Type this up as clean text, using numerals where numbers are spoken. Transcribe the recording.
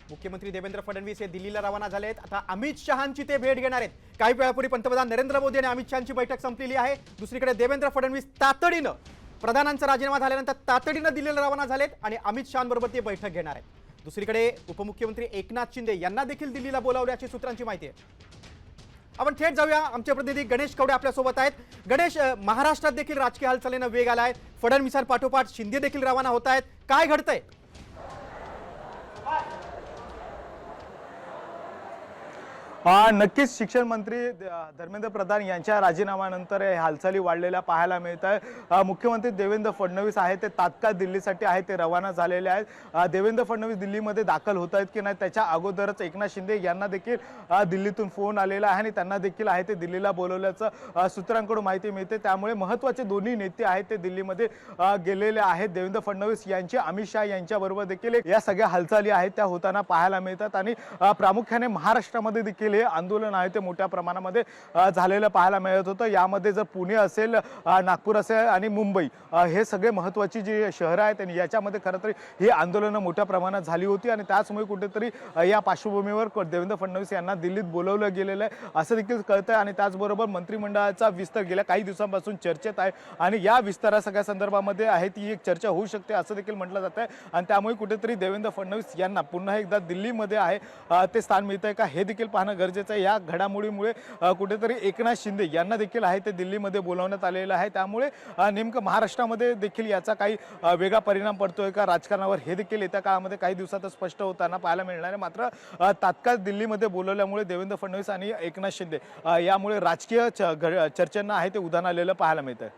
मुख्यमंत्री देवेंद्र फडणवीस हे दिल्लीला रवाना झाले आहेत। आता अमित शहांची ते भेट घेणार आहेत। काही वेळापूर्वी पंतप्रधान नरेंद्र मोदी आणि अमित शहांची बैठक संपलेली आहे। दुसरीकडे देवेंद्र फडणवीस तातडीनं प्रधानांचा राजीनामा झाल्यानंतर तातडीनं दिल्लीला रवाना झालेत आणि अमित शहांबरोबर ते बैठक घेणार आहेत। दुसरीकडे उपमुख्यमंत्री एकनाथ शिंदे यांना देखील दिल्लीला बोलावल्याची सूत्रांची माहिती आहे। आपण थेट जाऊया, आमचे प्रतिनिधी गणेश कवडे आपल्या सोबत आहेत। गणेश, महाराष्ट्रात देखील राजकीय हालचालींना वेग आलाय। फडणवीसांपाठोपाठ शिंदे देखील रवाना होत आहेत। काय घडतंय? नक्कीच शिक्षण मंत्री धर्मेंद्र प्रधान यांच्या राजीनाम्यानंतर हालचाली वाढलेल्या पाहायला मिळत आहे। मुख्यमंत्री देवेंद्र फडणवीस आहेत ते तात्काळ दिल्लीसाठी आहेत ते रवाना झालेले आहेत। देवेंद्र फडणवीस दिल्लीमध्ये दाखल होत आहेत की नाही त्याच्या अगोदरच एकनाथ शिंदे यांना देखील दिल्लीतून फोन आलेला आहे आणि त्यांना देखील आहे ते दिल्लीला बोलवल्याचं सूत्रांकडून माहिती मिळते। त्यामुळे महत्त्वाचे दोन्ही नेते आहेत ते दिल्लीमध्ये गेलेले आहेत। देवेंद्र फडणवीस यांचे अमित शहा यांच्याबरोबर देखील या सगळ्या हालचाली आहेत त्या होताना पाहायला मिळतात आणि प्रामुख्याने महाराष्ट्रामध्ये देखील आंदोलन आहे ते मोठ्या प्रमाणामध्ये झालेलं पाहायला मिळत होतं। यामध्ये जर पुणे असेल, नागपूर असेल आणि मुंबई हे सगळे महत्त्वाची जी शहरं आहेत आणि याच्यामध्ये खरं तर ही आंदोलनं मोठ्या प्रमाणात झाली होती आणि त्याचमुळे कुठेतरी या पार्श्वभूमीवर देवेंद्र फडणवीस यांना दिल्लीत बोलवलं गेलेलं आहे असं देखील कळतंय। आणि त्याचबरोबर मंत्रिमंडळाचा विस्तार गेल्या काही दिवसांपासून चर्चेत आहे आणि या विस्तारा सगळ्या संदर्भामध्ये आहे ती एक चर्चा होऊ शकते असं देखील म्हटलं जात आहे। आणि त्यामुळे कुठेतरी देवेंद्र फडणवीस यांना पुन्हा एकदा दिल्लीमध्ये आहे ते स्थान मिळतंय का हे देखील पाहणं गरजेचं आहे। या घडामोडीमुळे कुठेतरी एकनाथ शिंदे यांना देखील आहे ते दिल्लीमध्ये बोलावण्यात आलेलं आहे। त्यामुळे नेमकं महाराष्ट्रामध्ये देखील याचा काही वेगळा परिणाम पडतोय का राजकारणावर हे देखील येत्या काळामध्ये काही दिवसातच स्पष्ट होताना पाहायला मिळणार आहे। मात्र तात्काळ दिल्लीमध्ये बोलवल्यामुळे देवेंद्र फडणवीस आणि एकनाथ शिंदे यामुळे राजकीय चर्चांना आहे ते उधाण आलेलं पाहायला मिळतंय।